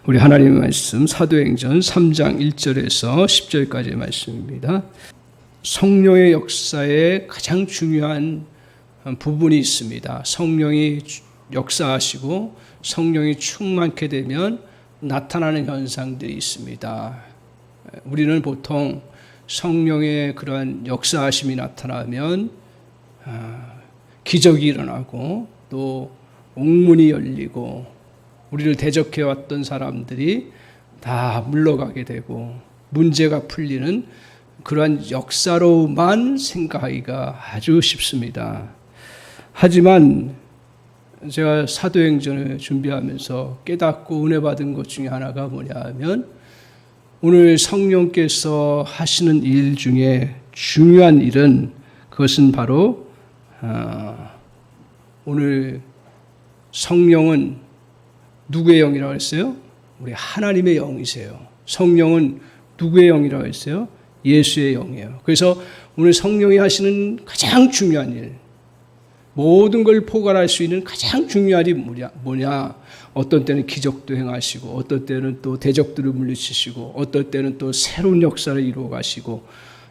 우리 하나님의 말씀 사도행전 3장 1절에서 10절까지의 말씀입니다. 성령의 역사에 가장 중요한 부분이 있습니다. 성령이 역사하시고 성령이 충만케 되면 나타나는 현상들이 있습니다. 우리는 보통 성령의 그러한 역사하심이 나타나면 기적이 일어나고 또 옥문이 열리고 우리를 대적해왔던 사람들이 다 물러가게 되고 문제가 풀리는 그러한 역사로만 생각하기가 아주 쉽습니다. 하지만 제가 사도행전을 준비하면서 깨닫고 은혜 받은 것 중에 하나가 뭐냐 하면 오늘 성령께서 하시는 일 중에 중요한 일은 그것은 바로 오늘 성령은 누구의 영이라고 했어요? 우리 하나님의 영이세요. 성령은 누구의 영이라고 했어요? 예수의 영이에요. 그래서 오늘 성령이 하시는 가장 중요한 일, 모든 걸 포괄할 수 있는 가장 중요한 일이 뭐냐? 어떤 때는 기적도 행하시고, 어떤 때는 또 대적들을 물리치시고, 어떤 때는 또 새로운 역사를 이루어 가시고,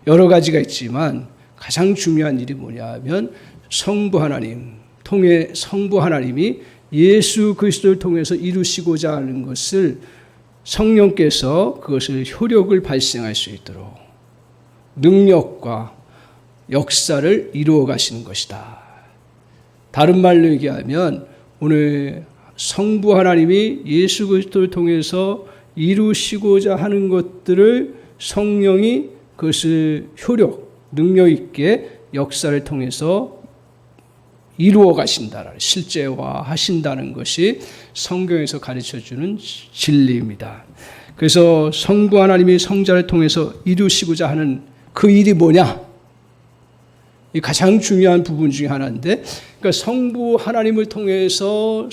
여러 가지가 있지만 가장 중요한 일이 뭐냐 하면 성부 하나님이 예수 그리스도를 통해서 이루시고자 하는 것을 성령께서 그것을 효력을 발생할 수 있도록 능력과 역사를 이루어 가시는 것이다. 다른 말로 얘기하면 오늘 성부 하나님이 예수 그리스도를 통해서 이루시고자 하는 것들을 성령이 그것을 능력 있게 역사를 통해서 이루어 가신다라는 실제화하신다는 것이 성경에서 가르쳐주는 진리입니다. 그래서 성부 하나님이 성자를 통해서 이루시고자 하는 그 일이 뭐냐? 이 가장 중요한 부분 중에 하나인데, 그러니까 성부 하나님을 통해서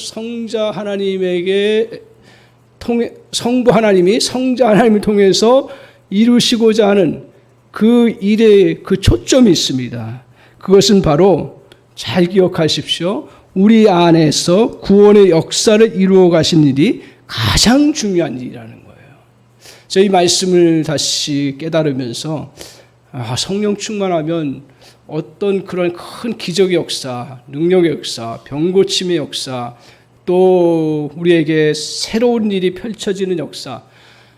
성부 하나님이 성자 하나님을 통해서 이루시고자 하는 그 일에 그 초점이 있습니다. 그것은 바로 잘 기억하십시오. 우리 안에서 구원의 역사를 이루어 가신 일이 가장 중요한 일이라는 거예요. 저희 말씀을 다시 깨달으면서 성령 충만하면 어떤 그런 큰 기적의 역사, 능력의 역사, 병고침의 역사, 또 우리에게 새로운 일이 펼쳐지는 역사,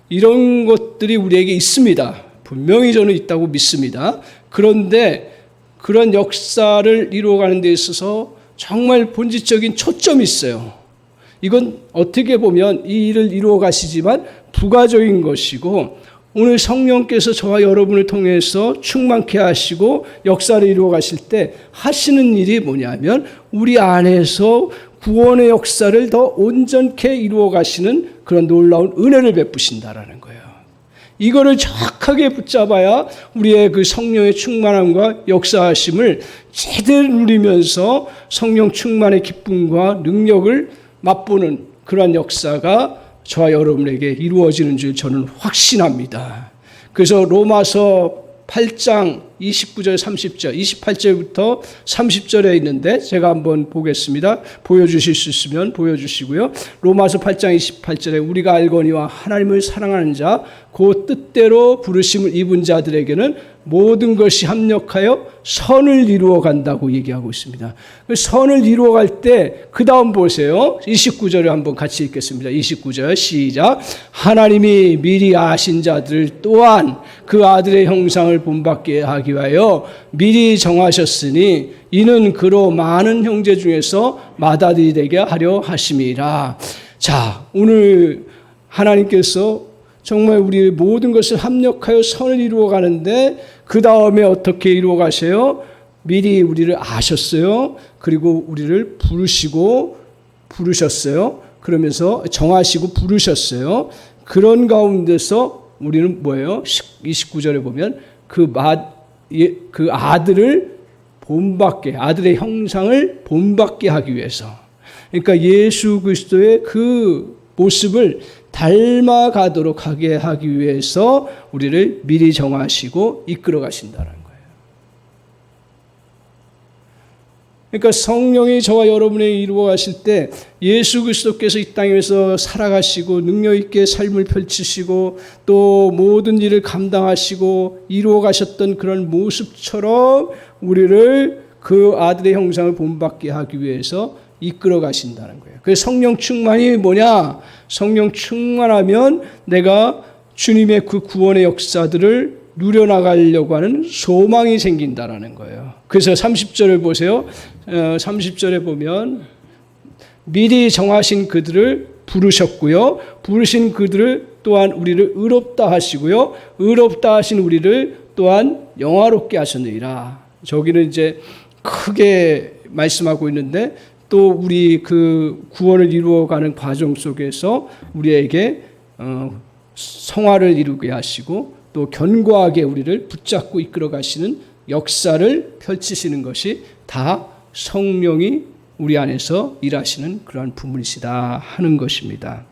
이런 것들이 우리에게 있습니다. 분명히 저는 있다고 믿습니다. 그런데 그런 역사를 이루어가는 데 있어서 정말 본질적인 초점이 있어요. 이건 어떻게 보면 이 일을 이루어 가시지만 부가적인 것이고, 오늘 성령께서 저와 여러분을 통해서 충만케 하시고 역사를 이루어 가실 때 하시는 일이 뭐냐면 우리 안에서 구원의 역사를 더 온전케 이루어 가시는 그런 놀라운 은혜를 베푸신다라는 거예요. 이거를 정확하게 붙잡아야 우리의 그 성령의 충만함과 역사하심을 제대로 누리면서 성령 충만의 기쁨과 능력을 맛보는 그러한 역사가 저와 여러분에게 이루어지는 줄 저는 확신합니다. 그래서 로마서 8장 29절 30절 28절부터 30절에 있는데 제가 한번 보겠습니다. 보여주실 수 있으면 보여주시고요. 로마서 8장 28절에 우리가 알거니와 하나님을 사랑하는 자 그 뜻대로 부르심을 입은 자들에게는 모든 것이 합력하여 선을 이루어 간다고 얘기하고 있습니다. 선을 이루어 갈 때 그 다음 보세요. 29절을 한번 같이 읽겠습니다. 29절 시작. 하나님이 미리 아신 자들 또한 그 아들의 형상을 본받게 하기 위하여 미리 정하셨으니 이는 그로 많은 형제 중에서 맏아들이 되게 하려 하심이라. 자, 오늘 하나님께서 정말 우리 모든 것을 합력하여 선을 이루어 가는데 그 다음에 어떻게 이루어 가세요? 미리 우리를 아셨어요. 그리고 우리를 부르셨어요. 그러면서 정하시고 부르셨어요. 그런 가운데서 우리는 뭐예요? 29절에 보면 그 아들을 본받게, 아들의 형상을 본받게 하기 위해서. 그러니까 예수 그리스도의 그 모습을 닮아가도록 하게 하기 위해서 우리를 미리 정하시고 이끌어 가신다는 거예요. 그러니까 성령이 저와 여러분에 이루어 가실 때 예수 그리스도께서 이 땅에서 살아가시고 능력 있게 삶을 펼치시고 또 모든 일을 감당하시고 이루어 가셨던 그런 모습처럼 우리를 그 아들의 형상을 본받게 하기 위해서 이끌어 가신다는 거예요. 그 성령 충만이 뭐냐? 성령 충만하면 내가 주님의 그 구원의 역사들을 누려나가려고 하는 소망이 생긴다라는 거예요. 그래서 30절을 보세요. 30절에 보면 미리 정하신 그들을 부르셨고요. 부르신 그들을 또한 우리를 의롭다 하시고요. 의롭다 하신 우리를 또한 영화롭게 하셨느니라. 저기는 이제 크게 말씀하고 있는데 또 우리 그 구원을 이루어가는 과정 속에서 우리에게 성화를 이루게 하시고 또 견고하게 우리를 붙잡고 이끌어 가시는 역사를 펼치시는 것이 다 성령이 우리 안에서 일하시는 그러한 부분이시다 하는 것입니다.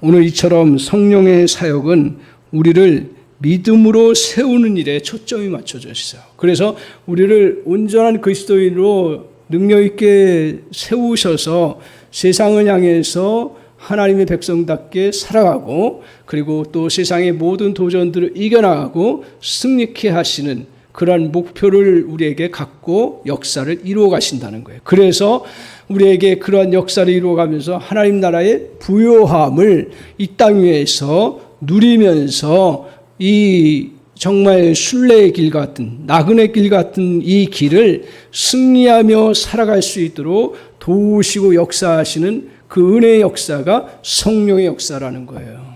오늘 이처럼 성령의 사역은 우리를 믿음으로 세우는 일에 초점이 맞춰져 있어요. 그래서 우리를 온전한 그리스도인으로 능력 있게 세우셔서 세상을 향해서 하나님의 백성답게 살아가고 그리고 또 세상의 모든 도전들을 이겨나가고 승리케 하시는 그러한 목표를 우리에게 갖고 역사를 이루어 가신다는 거예요. 그래서 우리에게 그러한 역사를 이루어가면서 하나님 나라의 부요함을 이 땅 위에서 누리면서 이 정말 순례의 길 같은 나그네 길 같은 이 길을 승리하며 살아갈 수 있도록 도우시고 역사하시는 그 은혜의 역사가 성령의 역사라는 거예요.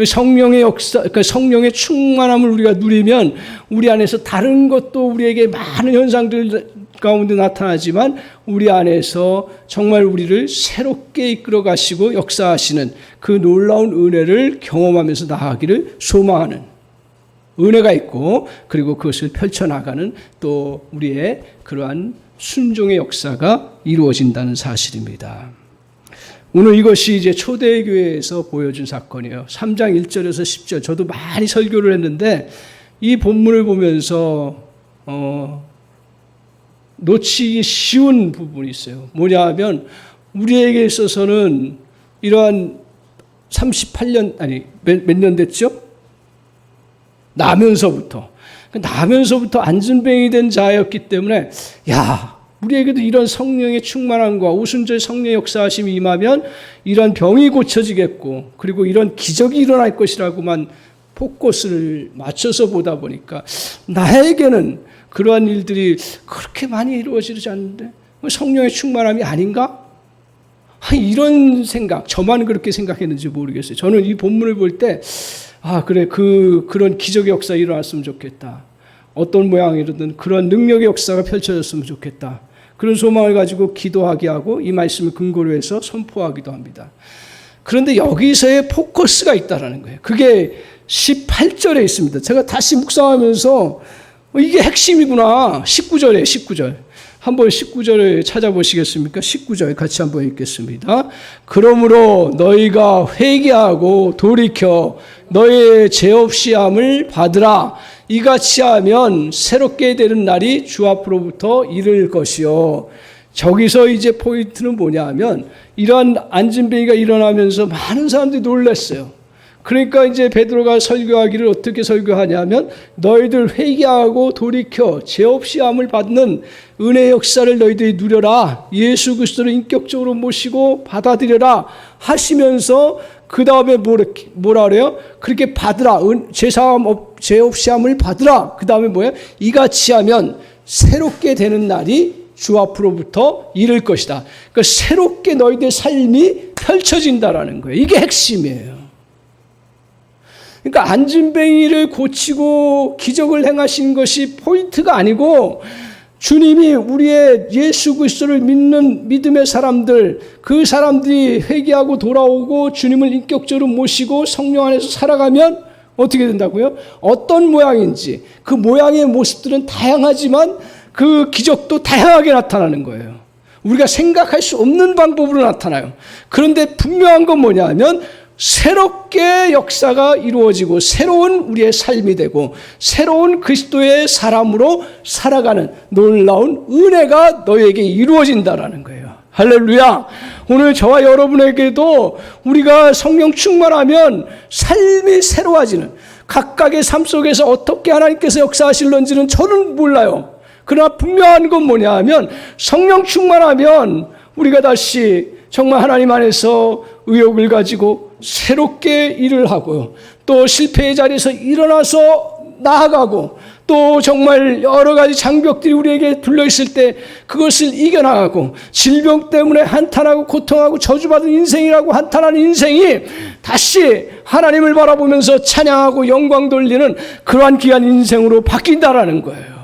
성령의 역사, 그러니까 성령의 충만함을 우리가 누리면 우리 안에서 다른 것도 우리에게 많은 현상들 가운데 나타나지만 우리 안에서 정말 우리를 새롭게 이끌어 가시고 역사하시는 그 놀라운 은혜를 경험하면서 나아가기를 소망하는 은혜가 있고 그리고 그것을 펼쳐나가는 또 우리의 그러한 순종의 역사가 이루어진다는 사실입니다. 오늘 이것이 이제 초대교회에서 보여준 사건이에요. 3장 1절에서 10절. 저도 많이 설교를 했는데 이 본문을 보면서 놓치기 쉬운 부분이 있어요. 뭐냐 하면 우리에게 있어서는 이러한 38년 아니 몇 년 됐죠? 나면서부터 안진뱅이 된 자였기 때문에 우리에게도 이런 성령의 충만함과 오순절 성령의 역사하심이 임하면 이런 병이 고쳐지겠고 그리고 이런 기적이 일어날 것이라고만 포커스를 맞춰서 보다 보니까 나에게는 그러한 일들이 그렇게 많이 이루어지지 않는데 성령의 충만함이 아닌가? 이런 생각, 저만 그렇게 생각했는지 모르겠어요. 저는 이 본문을 볼 때 그래 그런 기적의 역사 일어났으면 좋겠다. 어떤 모양이든 그런 능력의 역사가 펼쳐졌으면 좋겠다. 그런 소망을 가지고 기도하게 하고 이 말씀을 근거로 해서 선포하기도 합니다. 그런데 여기서의 포커스가 있다라는 거예요. 그게 18절에 있습니다. 제가 다시 묵상하면서 이게 핵심이구나. 19절. 한번 19절을 찾아보시겠습니까? 19절 같이 한번 읽겠습니다. 그러므로 너희가 회개하고 돌이켜 너희의 죄 없이 함을 받으라. 이같이 하면 새롭게 되는 날이 주 앞으로부터 이를 것이요. 저기서 이제 포인트는 뭐냐 하면 이러한 안진뱅이가 일어나면서 많은 사람들이 놀랐어요. 그러니까 이제 베드로가 설교하기를 어떻게 설교하냐면 너희들 회개하고 돌이켜 죄 없이 함을 받는 은혜의 역사를 너희들이 누려라. 예수 그리스도를 인격적으로 모시고 받아들여라 하시면서 그 다음에 뭐라 그래요? 그렇게 받으라. 죄 없이 함을 받으라. 그 다음에 뭐예요? 이같이 하면 새롭게 되는 날이 주 앞으로부터 이를 것이다. 그러니까 새롭게 너희들의 삶이 펼쳐진다라는 거예요. 이게 핵심이에요. 그러니까 안진뱅이를 고치고 기적을 행하신 것이 포인트가 아니고 주님이 우리의 예수 그리스도를 믿는 믿음의 사람들, 그 사람들이 회개하고 돌아오고 주님을 인격적으로 모시고 성령 안에서 살아가면 어떻게 된다고요? 어떤 모양인지 그 모양의 모습들은 다양하지만 그 기적도 다양하게 나타나는 거예요. 우리가 생각할 수 없는 방법으로 나타나요. 그런데 분명한 건 뭐냐 하면 새롭게 역사가 이루어지고 새로운 우리의 삶이 되고 새로운 그리스도의 사람으로 살아가는 놀라운 은혜가 너에게 이루어진다라는 거예요. 할렐루야. 오늘 저와 여러분에게도 우리가 성령 충만하면 삶이 새로워지는, 각각의 삶 속에서 어떻게 하나님께서 역사하실런지는 저는 몰라요. 그러나 분명한 건 뭐냐 하면 성령 충만하면 우리가 다시 정말 하나님 안에서 의욕을 가지고 새롭게 일을 하고요. 또 실패의 자리에서 일어나서 나아가고, 또 정말 여러 가지 장벽들이 우리에게 둘러있을 때 그것을 이겨나가고, 질병 때문에 한탄하고 고통하고 저주받은 인생이라고 한탄하는 인생이 다시 하나님을 바라보면서 찬양하고 영광 돌리는 그러한 귀한 인생으로 바뀐다라는 거예요.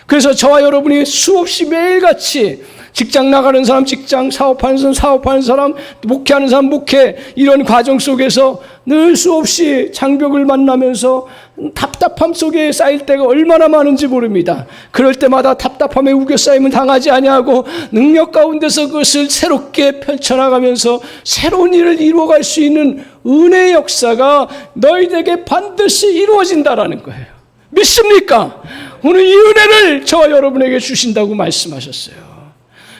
그래서 저와 여러분이 수없이 매일같이 직장 나가는 사람 직장, 사업하는 사람 사업하는 사람, 목회하는 사람 목회, 이런 과정 속에서 늘 수없이 장벽을 만나면서 답답함 속에 쌓일 때가 얼마나 많은지 모릅니다. 그럴 때마다 답답함에 우겨싸임은 당하지 아니하고 능력 가운데서 그것을 새롭게 펼쳐나가면서 새로운 일을 이루어갈 수 있는 은혜의 역사가 너희에게 반드시 이루어진다라는 거예요. 믿습니까? 오늘 이 은혜를 저와 여러분에게 주신다고 말씀하셨어요.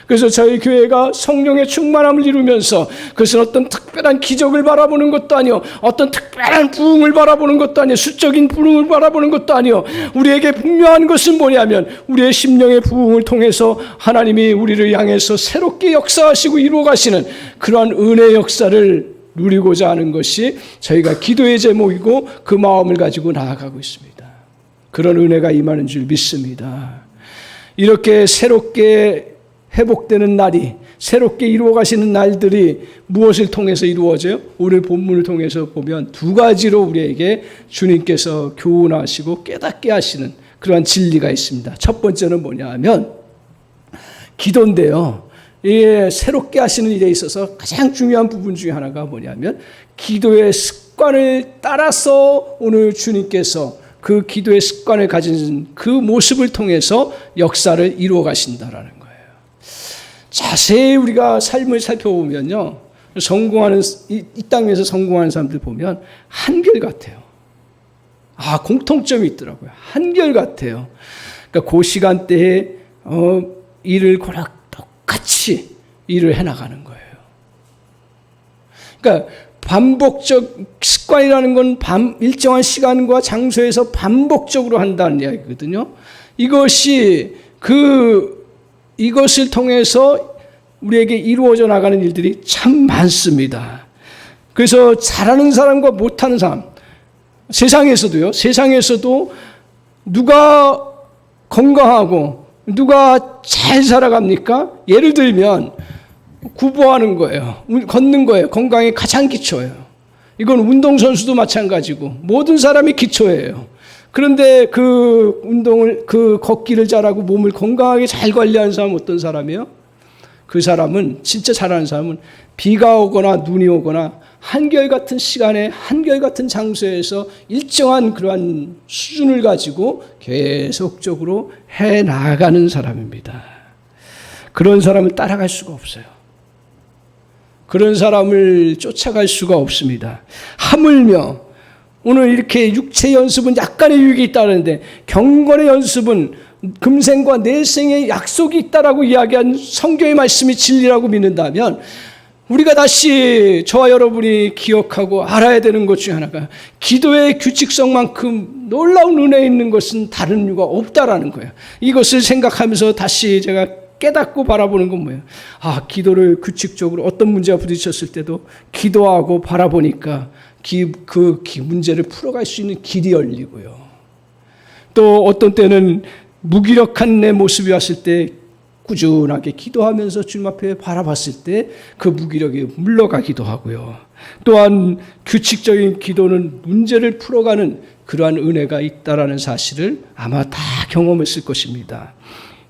그래서 저희 교회가 성령의 충만함을 이루면서, 그것은 어떤 특별한 기적을 바라보는 것도 아니요, 어떤 특별한 부흥을 바라보는 것도 아니요, 수적인 부흥을 바라보는 것도 아니요, 우리에게 분명한 것은 뭐냐면 우리의 심령의 부흥을 통해서 하나님이 우리를 향해서 새롭게 역사하시고 이루어가시는 그러한 은혜의 역사를 누리고자 하는 것이 저희가 기도의 제목이고 그 마음을 가지고 나아가고 있습니다. 그런 은혜가 임하는 줄 믿습니다. 이렇게 새롭게 회복되는 날이, 새롭게 이루어가시는 날들이 무엇을 통해서 이루어져요? 오늘 본문을 통해서 보면 두 가지로 우리에게 주님께서 교훈하시고 깨닫게 하시는 그러한 진리가 있습니다. 첫 번째는 뭐냐 하면 기도인데요. 이 새롭게 하시는 일에 있어서 가장 중요한 부분 중에 하나가 뭐냐면 기도의 습관을 따라서 오늘 주님께서 그 기도의 습관을 가진 그 모습을 통해서 역사를 이루어 가신다라는 거예요. 자세히 우리가 삶을 살펴보면요, 성공하는 이 땅에서 성공하는 사람들 보면 한결같아요. 공통점이 있더라고요. 한결같아요. 그러니까 그 시간대에 일을 똑같이 일을 해나가는 거예요. 그러니까 반복적 습관이라는 건 일정한 시간과 장소에서 반복적으로 한다는 이야기거든요. 이것을 통해서 우리에게 이루어져 나가는 일들이 참 많습니다. 그래서 잘하는 사람과 못하는 사람, 세상에서도 누가 건강하고 누가 잘 살아갑니까? 예를 들면 구보하는 거예요. 걷는 거예요. 건강이 가장 기초예요. 이건 운동선수도 마찬가지고 모든 사람이 기초예요. 그런데 그 걷기를 잘하고 몸을 건강하게 잘 관리하는 사람은 어떤 사람이에요? 그 사람은, 진짜 잘하는 사람은 비가 오거나 눈이 오거나 한결같은 시간에 한결같은 장소에서 일정한 그러한 수준을 가지고 계속적으로 해나가는 사람입니다. 그런 사람을 따라갈 수가 없어요. 그런 사람을 쫓아갈 수가 없습니다. 하물며 오늘 이렇게 육체 연습은 약간의 유익이 있다는데 경건의 연습은 금생과 내생의 약속이 있다라고 이야기한 성경의 말씀이 진리라고 믿는다면, 우리가 다시 저와 여러분이 기억하고 알아야 되는 것 중에 하나가 기도의 규칙성만큼 놀라운 은혜 있는 것은 다른 이유가 없다라는 거예요. 이것을 생각하면서 다시 제가 깨닫고 바라보는 건 뭐예요? 기도를 규칙적으로 어떤 문제가 부딪혔을 때도 기도하고 바라보니까 그 문제를 풀어갈 수 있는 길이 열리고요. 또 어떤 때는 무기력한 내 모습이 왔을 때 꾸준하게 기도하면서 주님 앞에 바라봤을 때 그 무기력이 물러가기도 하고요. 또한 규칙적인 기도는 문제를 풀어가는 그러한 은혜가 있다라는 사실을 아마 다 경험했을 것입니다.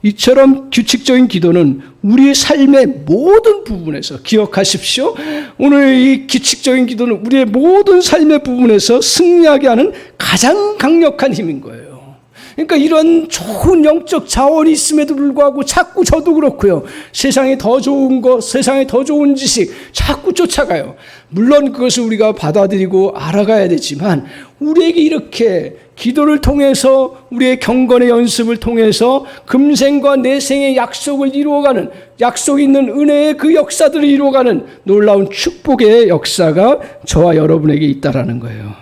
이처럼 규칙적인 기도는 우리의 삶의 모든 부분에서, 기억하십시오. 오늘 이 규칙적인 기도는 우리의 모든 삶의 부분에서 승리하게 하는 가장 강력한 힘인 거예요. 그러니까 이런 좋은 영적 자원이 있음에도 불구하고 자꾸 저도 그렇고요. 세상에 더 좋은 것, 세상에 더 좋은 지식 자꾸 쫓아가요. 물론 그것을 우리가 받아들이고 알아가야 되지만 우리에게 이렇게 기도를 통해서 우리의 경건의 연습을 통해서 금생과 내생의 약속을 이루어가는 약속 있는 은혜의 그 역사들을 이루어가는 놀라운 축복의 역사가 저와 여러분에게 있다라는 거예요.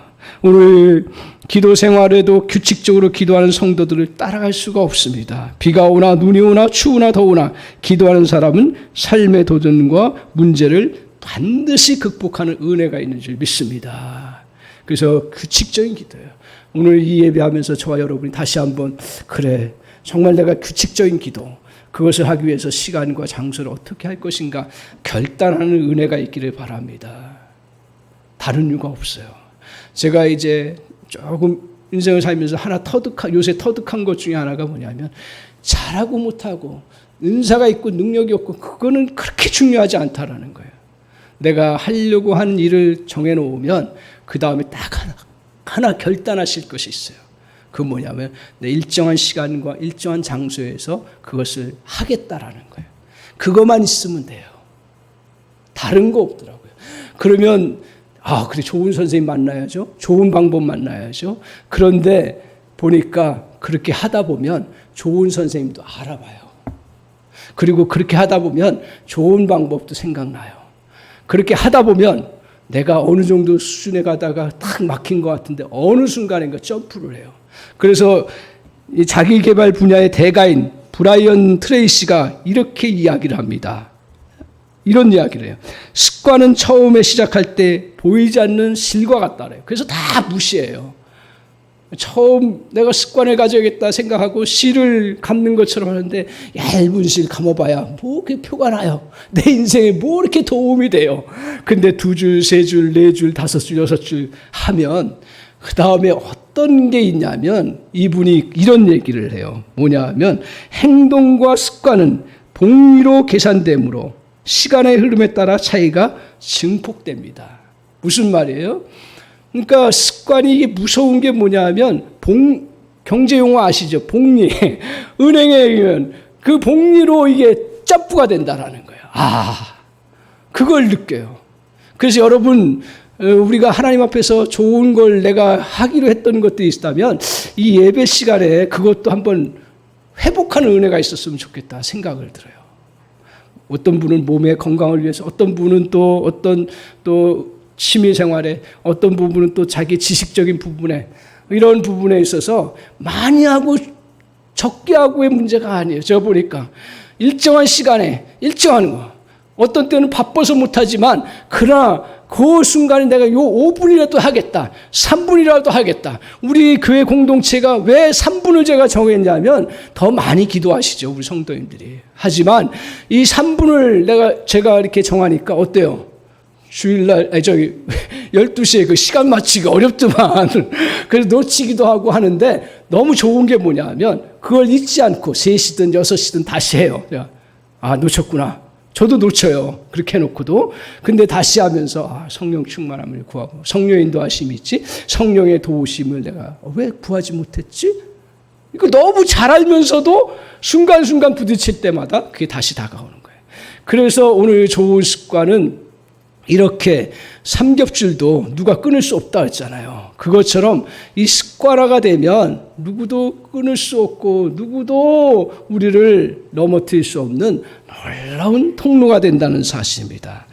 오늘 기도 생활에도 규칙적으로 기도하는 성도들을 따라갈 수가 없습니다. 비가 오나 눈이 오나 추우나 더우나 기도하는 사람은 삶의 도전과 문제를 반드시 극복하는 은혜가 있는 줄 믿습니다. 그래서 규칙적인 기도예요. 오늘 이 예배하면서 저와 여러분이 다시 한번 그래 정말 내가 규칙적인 기도 그것을 하기 위해서 시간과 장소를 어떻게 할 것인가 결단하는 은혜가 있기를 바랍니다. 다른 이유가 없어요. 제가 이제 조금 인생을 살면서 요새 터득한 것 중에 하나가 뭐냐면 잘하고 못하고 은사가 있고 능력이 없고 그거는 그렇게 중요하지 않다라는 거예요. 내가 하려고 하는 일을 정해놓으면 그 다음에 딱 하나 결단하실 것이 있어요. 그 뭐냐면 내 일정한 시간과 일정한 장소에서 그것을 하겠다라는 거예요. 그것만 있으면 돼요. 다른 거 없더라고요. 그러면 그래 좋은 선생님 만나야죠. 좋은 방법 만나야죠. 그런데 보니까 그렇게 하다 보면 좋은 선생님도 알아봐요. 그리고 그렇게 하다 보면 좋은 방법도 생각나요. 그렇게 하다 보면 내가 어느 정도 수준에 가다가 탁 막힌 것 같은데 어느 순간인가 점프를 해요. 그래서 이 자기개발 분야의 대가인 브라이언 트레이시가 이렇게 이야기를 합니다. 이런 이야기를 해요. 습관은 처음에 시작할 때 보이지 않는 실과 같다래요. 그래서 다 무시해요. 처음 내가 습관을 가져야겠다 생각하고 실을 감는 것처럼 하는데 얇은 실 감아봐야 뭐 그게 표가 나요. 내 인생에 뭐 이렇게 도움이 돼요. 근데 2줄, 3줄, 4줄, 5줄, 6줄 하면 그 다음에 어떤 게 있냐면 이분이 이런 얘기를 해요. 뭐냐 하면 행동과 습관은 복리로 계산되므로 시간의 흐름에 따라 차이가 증폭됩니다. 무슨 말이에요? 그러니까 습관이 이게 무서운 게 뭐냐면 경제용어 아시죠? 복리. 은행에 의하면 그 복리로 이게 점프가 된다라는 거예요. 그걸 느껴요. 그래서 여러분 우리가 하나님 앞에서 좋은 걸 내가 하기로 했던 것들이 있다면 이 예배 시간에 그것도 한번 회복하는 은혜가 있었으면 좋겠다 생각을 들어요. 어떤 분은 몸의 건강을 위해서, 어떤 분은 또 취미 생활에, 어떤 부분은 또 자기 지식적인 부분에, 이런 부분에 있어서 많이 하고 적게 하고의 문제가 아니에요. 제가 보니까 일정한 시간에 일정한 거, 어떤 때는 바빠서 못하지만 그러나 그 순간에 내가 요 5분이라도 하겠다, 3분이라도 하겠다. 우리 교회 공동체가 왜 3분을 제가 정했냐면 더 많이 기도하시죠, 우리 성도님들이. 하지만 이 3분을 제가 이렇게 정하니까 어때요? 주일날 12시에 그 시간 맞추기가 어렵더만. 그래서 놓치기도 하고 하는데 너무 좋은 게 뭐냐면 그걸 잊지 않고 3시든 6시든 다시 해요. 놓쳤구나. 저도 놓쳐요. 그렇게 해놓고도. 근데 다시 하면서 성령 충만함을 구하고 성령의 인도하심이 있지, 성령의 도우심을 내가 왜 구하지 못했지? 이거 너무 잘 알면서도 순간순간 부딪힐 때마다 그게 다시 다가오는 거예요. 그래서 오늘 좋은 습관은 이렇게 삼겹줄도 누가 끊을 수 없다 했잖아요. 그것처럼 이 습관화가 되면 누구도 끊을 수 없고 누구도 우리를 넘어뜨릴 수 없는 놀라운 통로가 된다는 사실입니다.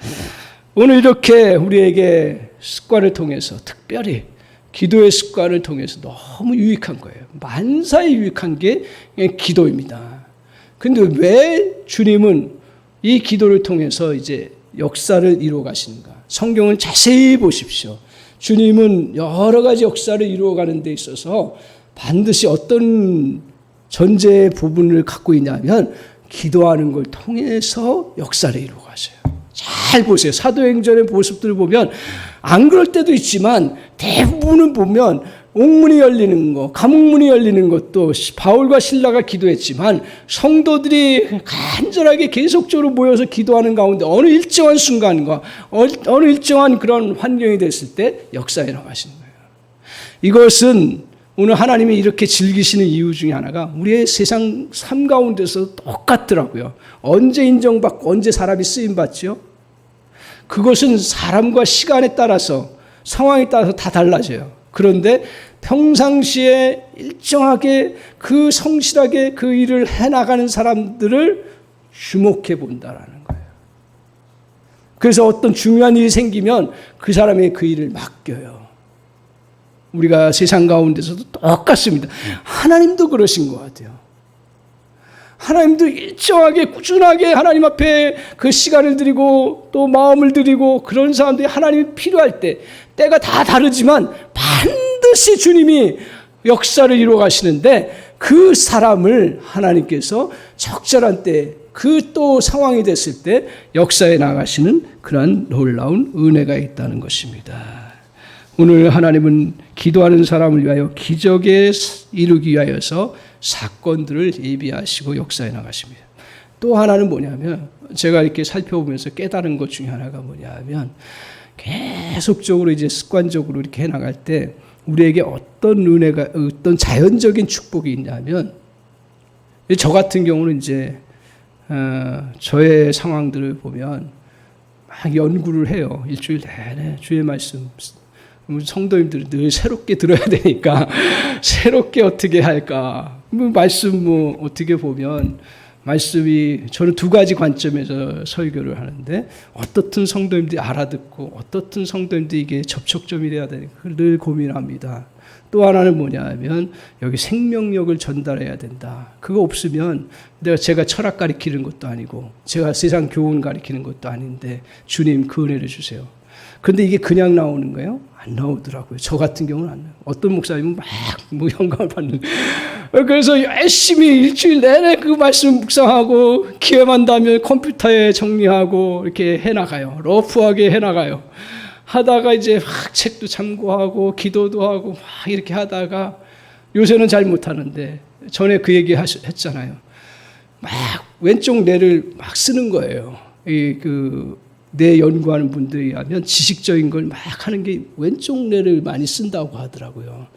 오늘 이렇게 우리에게 습관을 통해서, 특별히 기도의 습관을 통해서 너무 유익한 거예요. 만사에 유익한 게 기도입니다. 근데 왜 주님은 이 기도를 통해서 이제 역사를 이루어 가시는가? 성경을 자세히 보십시오. 주님은 여러 가지 역사를 이루어가는 데 있어서 반드시 어떤 전제 부분을 갖고 있냐면 기도하는 걸 통해서 역사를 이루어 가셔요. 잘 보세요. 사도행전의 모습들을 보면 안 그럴 때도 있지만 대부분은 보면 옥문이 열리는 것, 감옥문이 열리는 것도 바울과 실라가 기도했지만 성도들이 간절하게 계속적으로 모여서 기도하는 가운데 어느 일정한 순간과 어느 일정한 그런 환경이 됐을 때 역사에 나가시는 거예요. 이것은 오늘 하나님이 이렇게 즐기시는 이유 중에 하나가 우리의 세상 삶 가운데서 똑같더라고요. 언제 인정받고 언제 사람이 쓰임받죠? 그것은 사람과 시간에 따라서 상황에 따라서 다 달라져요. 그런데 평상시에 일정하게 그 성실하게 그 일을 해나가는 사람들을 주목해 본다라는 거예요. 그래서 어떤 중요한 일이 생기면 그 사람의 그 일을 맡겨요. 우리가 세상 가운데서도 똑같습니다. 하나님도 그러신 것 같아요. 하나님도 일정하게 꾸준하게 하나님 앞에 그 시간을 드리고 또 마음을 드리고 그런 사람들이 하나님이 필요할 때 때가 다 다르지만 반드시 주님이 역사를 이루어 가시는데 그 사람을 하나님께서 적절한 때 그 또 상황이 됐을 때 역사에 나가시는 그러한 놀라운 은혜가 있다는 것입니다. 오늘 하나님은 기도하는 사람을 위하여 기적에 이루기 위하여서 사건들을 예비하시고 역사에 나가십니다. 또 하나는 뭐냐면 제가 이렇게 살펴보면서 깨달은 것 중에 하나가 뭐냐면 계속적으로 이제 습관적으로 이렇게 해나갈 때 우리에게 어떤 은혜가 어떤 자연적인 축복이 있냐면 저 같은 경우는 이제 저의 상황들을 보면 막 연구를 해요. 일주일 내내 주의 말씀 성도님들은 늘 새롭게 들어야 되니까 새롭게 어떻게 할까? 말씀 어떻게 보면 말씀이 저는 두 가지 관점에서 설교를 하는데 어떻든 성도님들이 알아듣고 어떻든 성도님들이 이게 접촉점이 돼야 되니까 늘 고민합니다. 또 하나는 뭐냐면 여기 생명력을 전달해야 된다. 그거 없으면 제가 철학 가르치는 것도 아니고 제가 세상 교훈 가르치는 것도 아닌데 주님 그 은혜를 주세요. 근데 이게 그냥 나오는 거예요? 안 나오더라고요. 저 같은 경우는 안 나와요. 어떤 목사님은 막 영감을 받는. 그래서 열심히 일주일 내내 그 말씀 묵상하고 기회만 나면 컴퓨터에 정리하고 이렇게 해나가요. 러프하게 해나가요. 하다가 이제 막 책도 참고하고 기도도 하고 막 이렇게 하다가 요새는 잘 못하는데 전에 그 얘기 했잖아요. 막 왼쪽 뇌를 막 쓰는 거예요. 뇌 연구하는 분들이 하면 지식적인 걸 막 하는 게 왼쪽 뇌를 많이 쓴다고 하더라고요.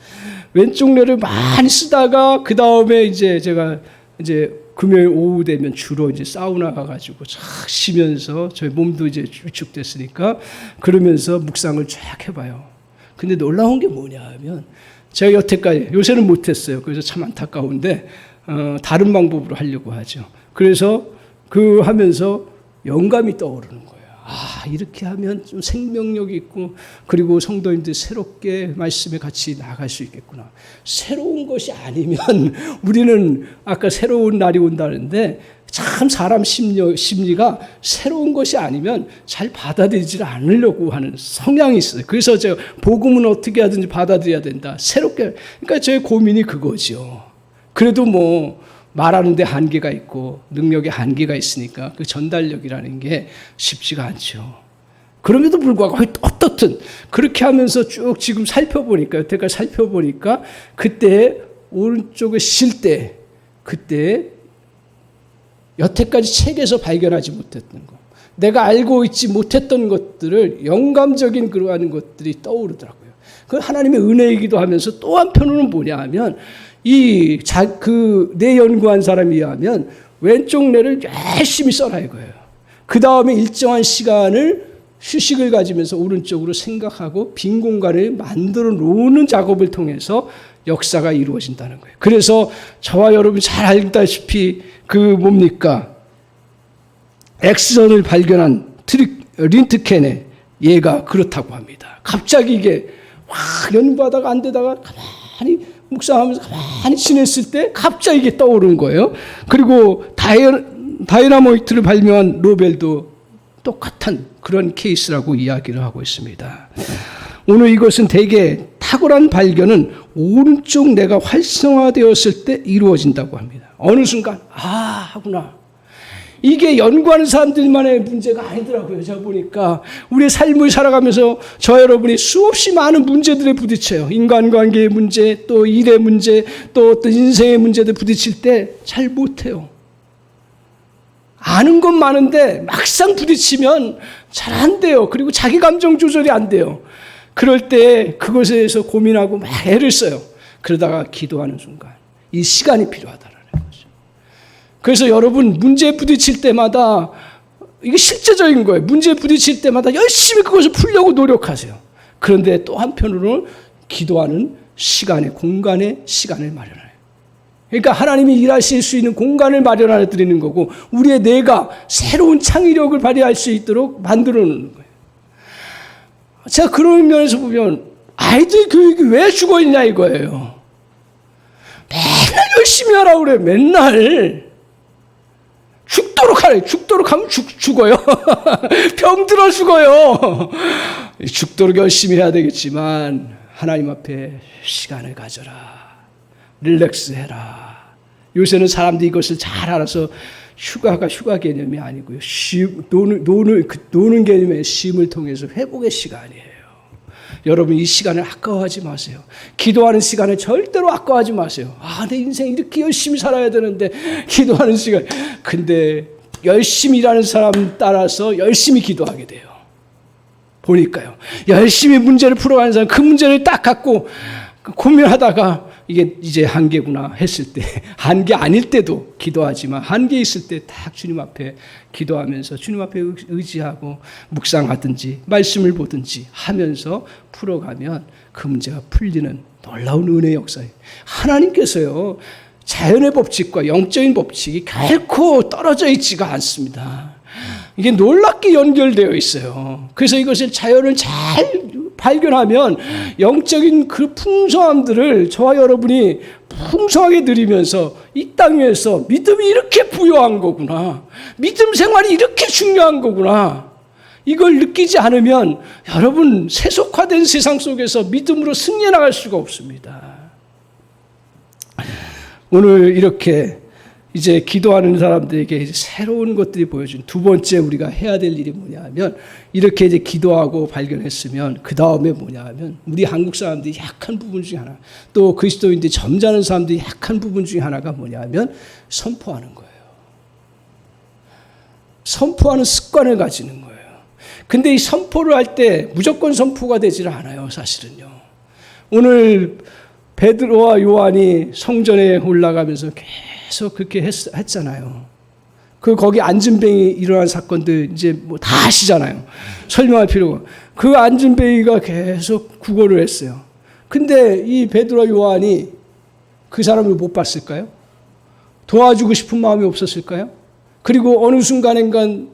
왼쪽 뇌를 많이 쓰다가 그 다음에 이제 제가 이제 금요일 오후 되면 주로 이제 사우나 가가지고 쫙 쉬면서 저희 몸도 이제 위축됐으니까 그러면서 묵상을 쫙 해봐요. 근데 놀라운 게 뭐냐 하면 제가 여태까지 요새는 못했어요. 그래서 참 안타까운데 다른 방법으로 하려고 하죠. 그래서 그 하면서 영감이 떠오르는 거예요. 아, 이렇게 하면 좀 생명력이 있고 그리고 성도님들 새롭게 말씀에 같이 나갈 수 있겠구나. 새로운 것이 아니면 우리는 아까 새로운 날이 온다는데 참 사람 심리가 새로운 것이 아니면 잘 받아들이지 않으려고 하는 성향이 있어요. 그래서 제가 복음은 어떻게 하든지 받아들여야 된다. 새롭게. 그러니까 제 고민이 그거죠. 그래도 뭐 말하는데 한계가 있고 능력에 한계가 있으니까 그 전달력이라는 게 쉽지가 않죠. 그럼에도 불구하고 어떻든 그렇게 하면서 쭉 지금 살펴보니까 여태까지 살펴보니까 그때 오른쪽에 쉴 때 그때 여태까지 책에서 발견하지 못했던 것 내가 알고 있지 못했던 것들을 영감적인 그러한 것들이 떠오르더라고요. 그 하나님의 은혜이기도 하면서 또 한편으로는 뭐냐 하면 내 연구한 사람에 의하면 왼쪽 뇌를 열심히 써라 이거예요. 그 다음에 일정한 시간을 휴식을 가지면서 오른쪽으로 생각하고 빈 공간을 만들어 놓는 작업을 통해서 역사가 이루어진다는 거예요. 그래서 저와 여러분이 잘 알다시피 뭡니까? X선을 발견한 린트켄의 얘가 그렇다고 합니다. 갑자기 이게 확 연구하다가 안 되다가 가만히 묵상하면서 가만히 지냈을 때 갑자기 이게 떠오른 거예요. 그리고 다이나모이트를 발명한 노벨도 똑같은 그런 케이스라고 이야기를 하고 있습니다. 오늘 이것은 대개 탁월한 발견은 오른쪽 뇌가 활성화되었을 때 이루어진다고 합니다. 어느 순간 하구나. 이게 연구하는 사람들만의 문제가 아니더라고요. 제가 보니까 우리의 삶을 살아가면서 저 여러분이 수없이 많은 문제들에 부딪혀요. 인간관계의 문제, 또 일의 문제, 또 어떤 인생의 문제들 부딪힐 때 잘 못해요. 아는 건 많은데 막상 부딪히면 잘 안 돼요. 그리고 자기 감정 조절이 안 돼요. 그럴 때 그것에 대해서 고민하고 막 애를 써요. 그러다가 기도하는 순간 이 시간이 필요하다라는 거죠. 그래서 여러분 문제에 부딪힐 때마다 이게 실제적인 거예요. 문제에 부딪힐 때마다 열심히 그것을 풀려고 노력하세요. 그런데 또 한편으로는 기도하는 시간의 공간의 시간을 마련해요. 그러니까 하나님이 일하실 수 있는 공간을 마련해 드리는 거고 우리의 뇌가 새로운 창의력을 발휘할 수 있도록 만들어 놓는 거예요. 제가 그런 면에서 보면 아이들 교육이 왜 죽어 있냐 이거예요. 맨날 열심히 하라고 그래요. 맨날. 죽도록 하래. 죽도록 하면 죽어요. 병들어 죽어요. 죽도록 열심히 해야 되겠지만 하나님 앞에 시간을 가져라. 릴렉스 해라. 요새는 사람들이 이것을 잘 알아서 휴가가 휴가 개념이 아니고요. 노는 개념의 쉼을 통해서 회복의 시간이에요. 여러분 이 시간을 아까워하지 마세요. 기도하는 시간을 절대로 아까워하지 마세요. 내 인생 이렇게 열심히 살아야 되는데 기도하는 시간. 근데 열심히 일하는 사람 따라서 열심히 기도하게 돼요. 보니까요. 열심히 문제를 풀어가는 사람 그 문제를 딱 갖고 고민하다가 이게 이제 한계구나 했을 때 한계 아닐 때도 기도하지만 한계 있을 때 딱 주님 앞에 기도하면서 주님 앞에 의지하고 묵상하든지 말씀을 보든지 하면서 풀어가면 그 문제가 풀리는 놀라운 은혜의 역사예요. 하나님께서요 자연의 법칙과 영적인 법칙이 결코 떨어져 있지가 않습니다. 이게 놀랍게 연결되어 있어요. 그래서 이것을 자연을 잘 발견하면 영적인 그 풍성함들을 저와 여러분이 풍성하게 누리면서 이 땅 위에서 믿음이 이렇게 부요한 거구나. 믿음 생활이 이렇게 중요한 거구나. 이걸 느끼지 않으면 여러분 세속화된 세상 속에서 믿음으로 승리해 나갈 수가 없습니다. 오늘 이렇게 이제 기도하는 사람들에게 이제 새로운 것들이 보여준 두 번째 우리가 해야 될 일이 뭐냐 하면 이렇게 이제 기도하고 발견했으면 그 다음에 뭐냐 하면 우리 한국 사람들이 약한 부분 중에 하나 또 그리스도인들이 점잖은 사람들이 약한 부분 중에 하나가 뭐냐 하면 선포하는 거예요. 선포하는 습관을 가지는 거예요. 근데 이 선포를 할 때 무조건 선포가 되지는 않아요. 사실은요. 오늘 베드로와 요한이 성전에 올라가면서 계속 그렇게 했잖아요. 거기 안진뱅이 일어난 사건들 이제 뭐 다 아시잖아요. 설명할 필요가. 그 안진뱅이가 계속 구걸을 했어요. 근데 이 베드로와 요한이 그 사람을 못 봤을까요? 도와주고 싶은 마음이 없었을까요? 그리고 어느 순간인간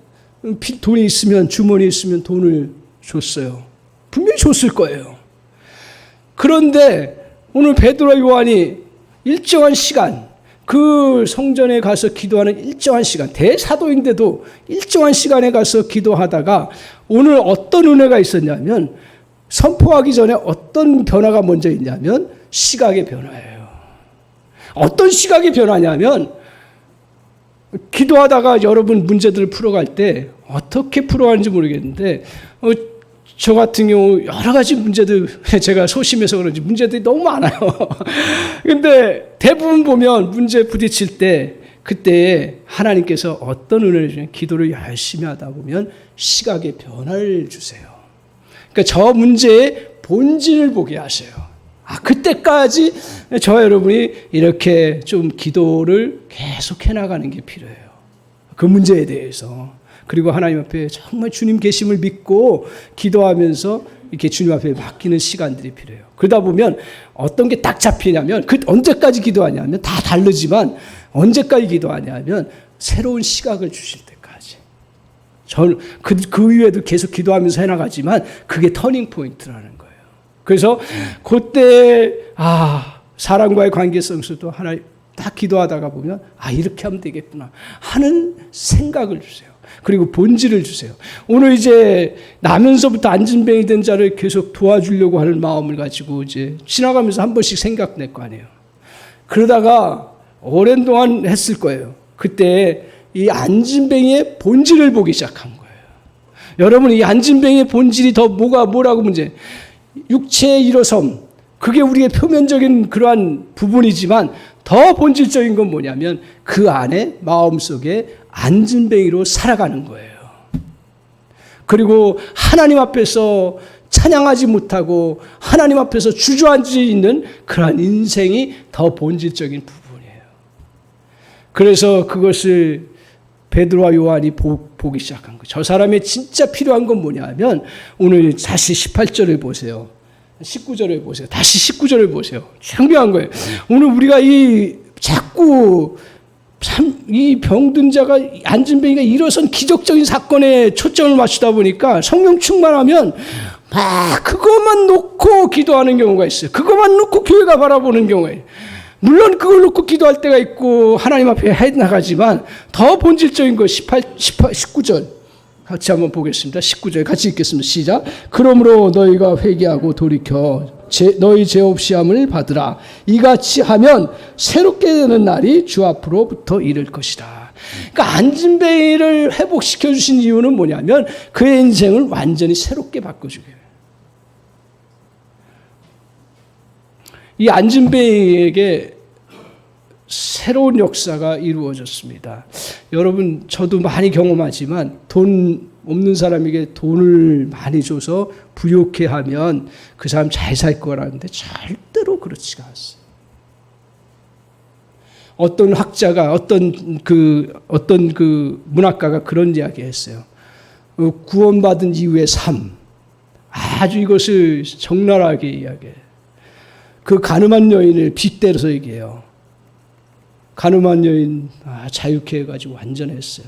돈이 있으면 주머니에 있으면 돈을 줬어요. 분명히 줬을 거예요. 그런데 오늘 베드로와 요한이 일정한 시간 그 성전에 가서 기도하는 일정한 시간, 대사도인데도 일정한 시간에 가서 기도하다가 오늘 어떤 은혜가 있었냐면 선포하기 전에 어떤 변화가 먼저 있냐면 시각의 변화예요. 어떤 시각의 변화냐면 기도하다가 여러분 문제들을 풀어갈 때 어떻게 풀어가는지 모르겠는데 저 같은 경우 여러 가지 문제들 제가 소심해서 그런지 문제들이 너무 많아요. 근데 대부분 보면 문제 부딪힐 때 그때 하나님께서 어떤 은혜를 주냐 기도를 열심히 하다 보면 시각의 변화를 주세요. 그러니까 저 문제의 본질을 보게 하세요. 그때까지 저와 여러분이 이렇게 좀 기도를 계속 해나가는 게 필요해요. 그 문제에 대해서. 그리고 하나님 앞에 정말 주님 계심을 믿고 기도하면서 이렇게 주님 앞에 맡기는 시간들이 필요해요. 그러다 보면 어떤 게 딱 잡히냐면 언제까지 기도하냐면 다 다르지만 언제까지 기도하냐면 새로운 시각을 주실 때까지. 저는 그 이후에도 계속 기도하면서 해나가지만 그게 터닝 포인트라는 거예요. 그래서 그때 사람과의 관계성에서도 하나님 딱 기도하다가 보면 이렇게 하면 되겠구나 하는 생각을 주세요. 그리고 본질을 주세요. 오늘 이제 나면서부터 안진뱅이 된 자를 계속 도와주려고 하는 마음을 가지고 이제 지나가면서 한 번씩 생각낼 거 아니에요. 그러다가 오랜 동안 했을 거예요. 그때 이 안진뱅이의 본질을 보기 시작한 거예요. 여러분 이 안진뱅이의 본질이 더 뭐라고 문제? 육체의 일어섬. 그게 우리의 표면적인 그러한 부분이지만 더 본질적인 건 뭐냐면 그 안에 마음속에 안진뱅이로 살아가는 거예요. 그리고 하나님 앞에서 찬양하지 못하고 하나님 앞에서 주저앉아 있는 그러한 인생이 더 본질적인 부분이에요. 그래서 그것을 베드로와 요한이 보기 시작한 거예요. 저 사람의 진짜 필요한 건 뭐냐 하면 오늘 다시 18절을 보세요. 19절을 보세요. 다시 19절을 보세요. 중요한 거예요. 오늘 우리가 자꾸 이 병든 자가 안진뱅이가 일어선 기적적인 사건에 초점을 맞추다 보니까 성령 충만하면 막 그것만 놓고 기도하는 경우가 있어요. 그것만 놓고 교회가 바라보는 경우에 물론 그걸 놓고 기도할 때가 있고 하나님 앞에 해나가지만 더 본질적인 것 19절 같이 한번 보겠습니다. 19절 같이 읽겠습니다. 시작. 그러므로 너희가 회개하고 돌이켜 너희 죄 없이 함을 받으라. 이같이 하면 새롭게 되는 날이 주 앞으로부터 이를 것이다. 그러니까 안진뱅이를 회복시켜 주신 이유는 뭐냐면 그의 인생을 완전히 새롭게 바꿔주게 해요. 이 안진뱅이에게 새로운 역사가 이루어졌습니다. 여러분, 저도 많이 경험하지만 돈 없는 사람에게 돈을 많이 줘서 부욕해 하면 그 사람 잘 살 거라는데 절대로 그렇지가 않습니다. 어떤 학자가 어떤 문학가가 그런 이야기 했어요. 구원받은 이후의 삶. 아주 이것을 적나라하게 이야기해요. 그 가늠한 여인을 빗대서 얘기해요. 가늠한 여인 자유케 해가지고 완전했어요.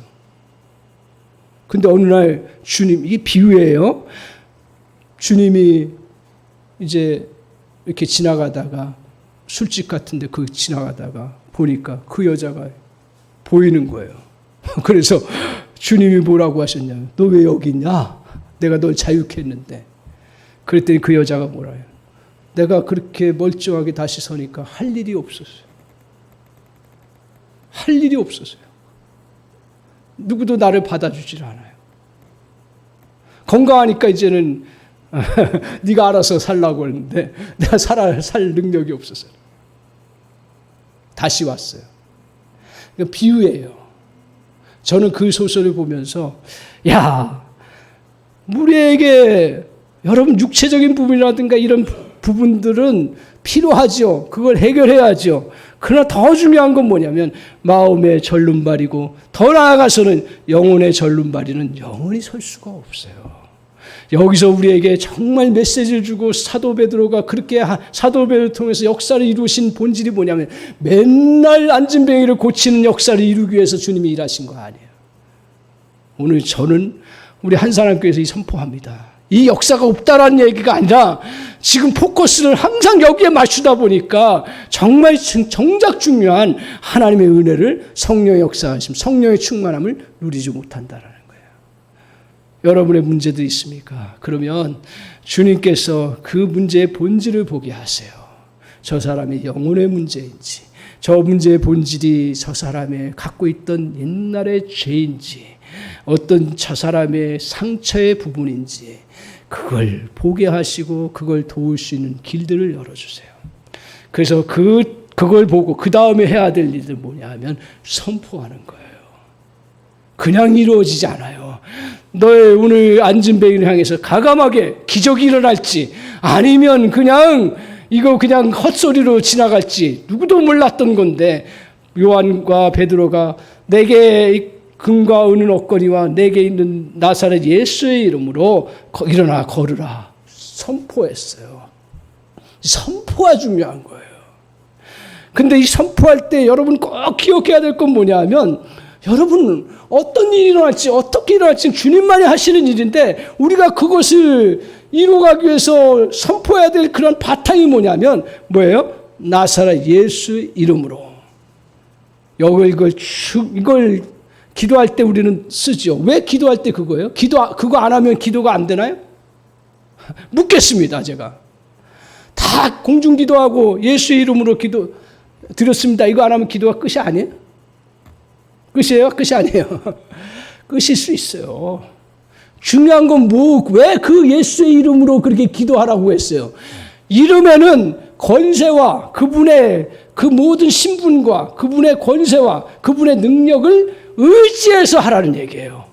근데 어느 날 주님, 이게 비유예요. 주님이 이제 이렇게 지나가다가 술집 같은데 지나가다가 보니까 그 여자가 보이는 거예요. 그래서 주님이 뭐라고 하셨냐면 너 왜 여기 있냐? 내가 널 자유케 했는데. 그랬더니 그 여자가 뭐라 해요? 내가 그렇게 멀쩡하게 다시 서니까 할 일이 없었어요. 할 일이 없었어요. 누구도 나를 받아주질 않아요. 건강하니까 이제는 네가 알아서 살라고 했는데 내가 살 능력이 없었어요. 다시 왔어요. 그러니까 비유예요. 저는 그 소설을 보면서 우리에게 여러분 육체적인 부분이라든가 이런 부분들은 필요하죠. 그걸 해결해야죠. 그러나 더 중요한 건 뭐냐면 마음의 절름발이고 더 나아가서는 영혼의 절름발이는 영원히 설 수가 없어요. 여기서 우리에게 정말 메시지를 주고 사도 베드로가 그렇게 사도 베드로를 통해서 역사를 이루신 본질이 뭐냐면 맨날 안진뱅이를 고치는 역사를 이루기 위해서 주님이 일하신 거 아니에요. 오늘 저는 우리 한사람교회에서 선포합니다. 이 역사가 없다라는 얘기가 아니라 지금 포커스를 항상 여기에 맞추다 보니까 정말 정작 중요한 하나님의 은혜를 성령의 역사하심, 성령의 충만함을 누리지 못한다라는 거예요. 여러분의 문제도 있습니까? 그러면 주님께서 그 문제의 본질을 보게 하세요. 저 사람의 영혼의 문제인지, 저 문제의 본질이 저 사람의 갖고 있던 옛날의 죄인지, 어떤 저 사람의 상처의 부분인지 그걸 보게 하시고 그걸 도울 수 있는 길들을 열어주세요. 그래서 그걸 보고 그 다음에 해야 될 일은 뭐냐 하면 선포하는 거예요. 그냥 이루어지지 않아요. 너의 오늘 안진뱅이를 향해서 가감하게 기적이 일어날지 아니면 그냥 헛소리로 지나갈지 누구도 몰랐던 건데 요한과 베드로가 내게 금과 은은 없거니와 내게 있는 나사렛 예수의 이름으로 일어나 걸으라 선포했어요. 선포가 중요한 거예요. 근데 이 선포할 때 여러분 꼭 기억해야 될 건 뭐냐 하면 여러분 어떤 일이 일어날지 어떻게 일어날지 주님만이 하시는 일인데 우리가 그것을 이루어가기 위해서 선포해야 될 그런 바탕이 뭐냐면 뭐예요? 나사렛 예수의 이름으로. 이걸 기도할 때 우리는 쓰죠. 왜 기도할 때 그거예요? 그거 안 하면 기도가 안 되나요? 묻겠습니다, 제가. 다 공중기도하고 예수의 이름으로 기도 드렸습니다. 이거 안 하면 기도가 끝이 아니에요? 끝이에요? 끝이 아니에요. 끝일 수 있어요. 중요한 건 왜 그 예수의 이름으로 그렇게 기도하라고 했어요? 이름에는 권세와 그분의 그 모든 신분과 그분의 권세와 그분의 능력을 의지해서 하라는 얘기예요.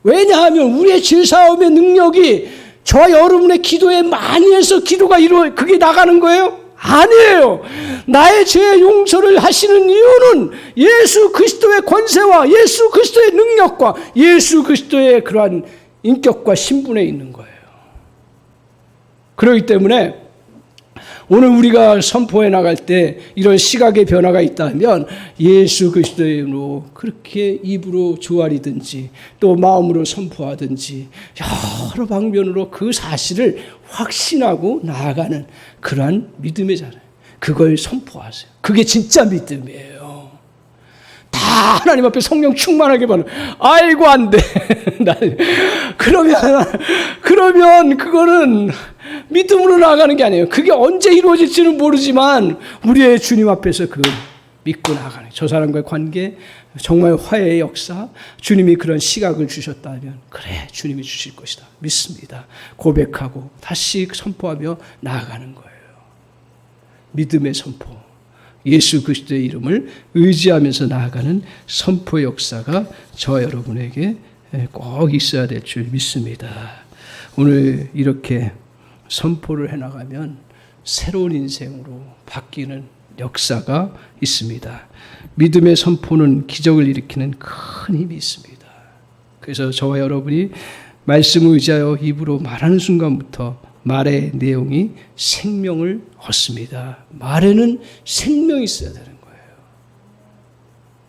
왜냐하면 우리의 죄사함의 능력이 저와 여러분의 기도에 많이 해서 기도가 그게 나가는 거예요? 아니에요. 나의 죄 용서를 하시는 이유는 예수 그리스도의 권세와 예수 그리스도의 능력과 예수 그리스도의 그러한 인격과 신분에 있는 거예요. 그렇기 때문에 오늘 우리가 선포해 나갈 때 이런 시각의 변화가 있다면 예수 그리스도의 이름으로 그렇게 입으로 조아리든지 또 마음으로 선포하든지 여러 방면으로 그 사실을 확신하고 나아가는 그러한 믿음이잖아요. 그걸 선포하세요. 그게 진짜 믿음이에요. 다 하나님 앞에 성령 충만하게 받는. 아이고 안 돼. 그러면 그거는 믿음으로 나아가는 게 아니에요. 그게 언제 이루어질지는 모르지만 우리의 주님 앞에서 그걸 믿고 나아가는. 저 사람과의 관계, 정말 화해의 역사, 주님이 그런 시각을 주셨다면 그래 주님이 주실 것이다. 믿습니다. 고백하고 다시 선포하며 나아가는 거예요. 믿음의 선포. 예수 그리스도의 이름을 의지하면서 나아가는 선포 역사가 저와 여러분에게 꼭 있어야 될 줄 믿습니다. 오늘 이렇게 선포를 해나가면 새로운 인생으로 바뀌는 역사가 있습니다. 믿음의 선포는 기적을 일으키는 큰 힘이 있습니다. 그래서 저와 여러분이 말씀을 의지하여 입으로 말하는 순간부터 말의 내용이 생명을 얻습니다. 말에는 생명이 있어야 되는 거예요.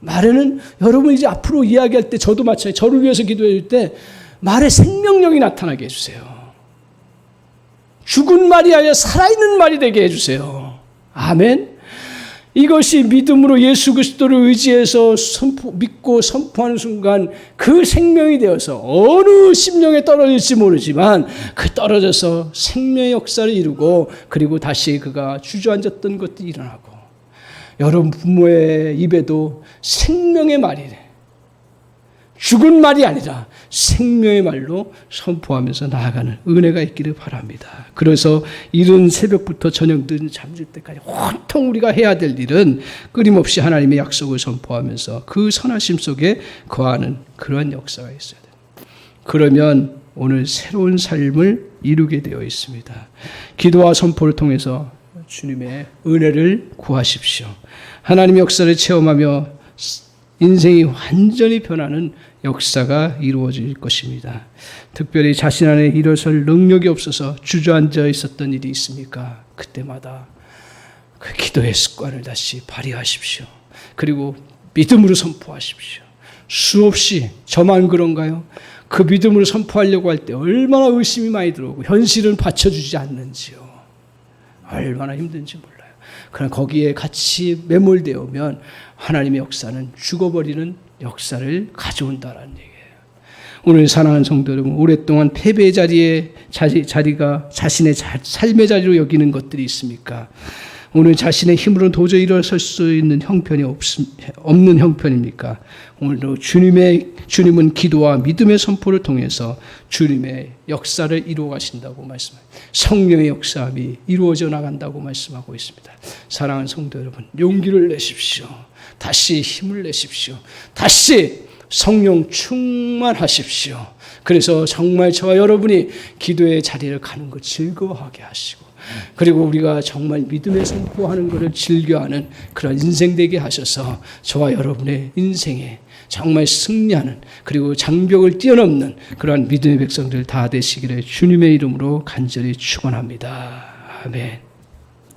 말에는 여러분 이제 앞으로 이야기할 때 저도 마찬가지예요. 저를 위해서 기도해 줄 때 말에 생명력이 나타나게 해주세요. 죽은 말이 아니라 살아있는 말이 되게 해주세요. 아멘. 이것이 믿음으로 예수 그리스도를 의지해서 믿고 선포하는 순간 그 생명이 되어서 어느 심령에 떨어질지 모르지만 그 떨어져서 생명의 역사를 이루고 그리고 다시 그가 주저앉았던 것들이 일어나고 여러분 부모의 입에도 생명의 말이래. 죽은 말이 아니라 생명의 말로 선포하면서 나아가는 은혜가 있기를 바랍니다. 그래서 이른 새벽부터 저녁 늦은 잠들 때까지 온통 우리가 해야 될 일은 끊임없이 하나님의 약속을 선포하면서 그 선하심 속에 거하는 그러한 역사가 있어야 돼요. 그러면 오늘 새로운 삶을 이루게 되어 있습니다. 기도와 선포를 통해서 주님의 은혜를 구하십시오. 하나님의 역사를 체험하며 인생이 완전히 변하는 역사가 이루어질 것입니다. 특별히 자신 안에 일어설 능력이 없어서 주저앉아 있었던 일이 있습니까? 그때마다 그 기도의 습관을 다시 발휘하십시오. 그리고 믿음으로 선포하십시오. 수없이 저만 그런가요? 그 믿음으로 선포하려고 할 때 얼마나 의심이 많이 들어오고 현실은 받쳐주지 않는지요. 얼마나 힘든지 몰라요. 그럼 거기에 같이 매몰되어 오면 하나님의 역사는 죽어버리는 역사를 가져온다라는 얘기예요. 오늘 사랑하는 성도 여러분, 오랫동안 패배의 자리가 자신의 삶의 자리로 여기는 것들이 있습니까? 오늘 자신의 힘으로는 도저히 일어설 수 있는 형편이 없는 형편입니까? 오늘도 주님은 기도와 믿음의 선포를 통해서 주님의 역사를 이루어 가신다고 말씀합니다. 성령의 역사함이 이루어져 나간다고 말씀하고 있습니다. 사랑하는 성도 여러분, 용기를 내십시오. 다시 힘을 내십시오. 다시 성령 충만하십시오. 그래서 정말 저와 여러분이 기도의 자리를 가는 것 즐거워하게 하시고 그리고 우리가 정말 믿음의 선포하는 것을 즐겨하는 그런 인생 되게 하셔서 저와 여러분의 인생에 정말 승리하는 그리고 장벽을 뛰어넘는 그러한 믿음의 백성들 다 되시기를 주님의 이름으로 간절히 축원합니다. 아멘.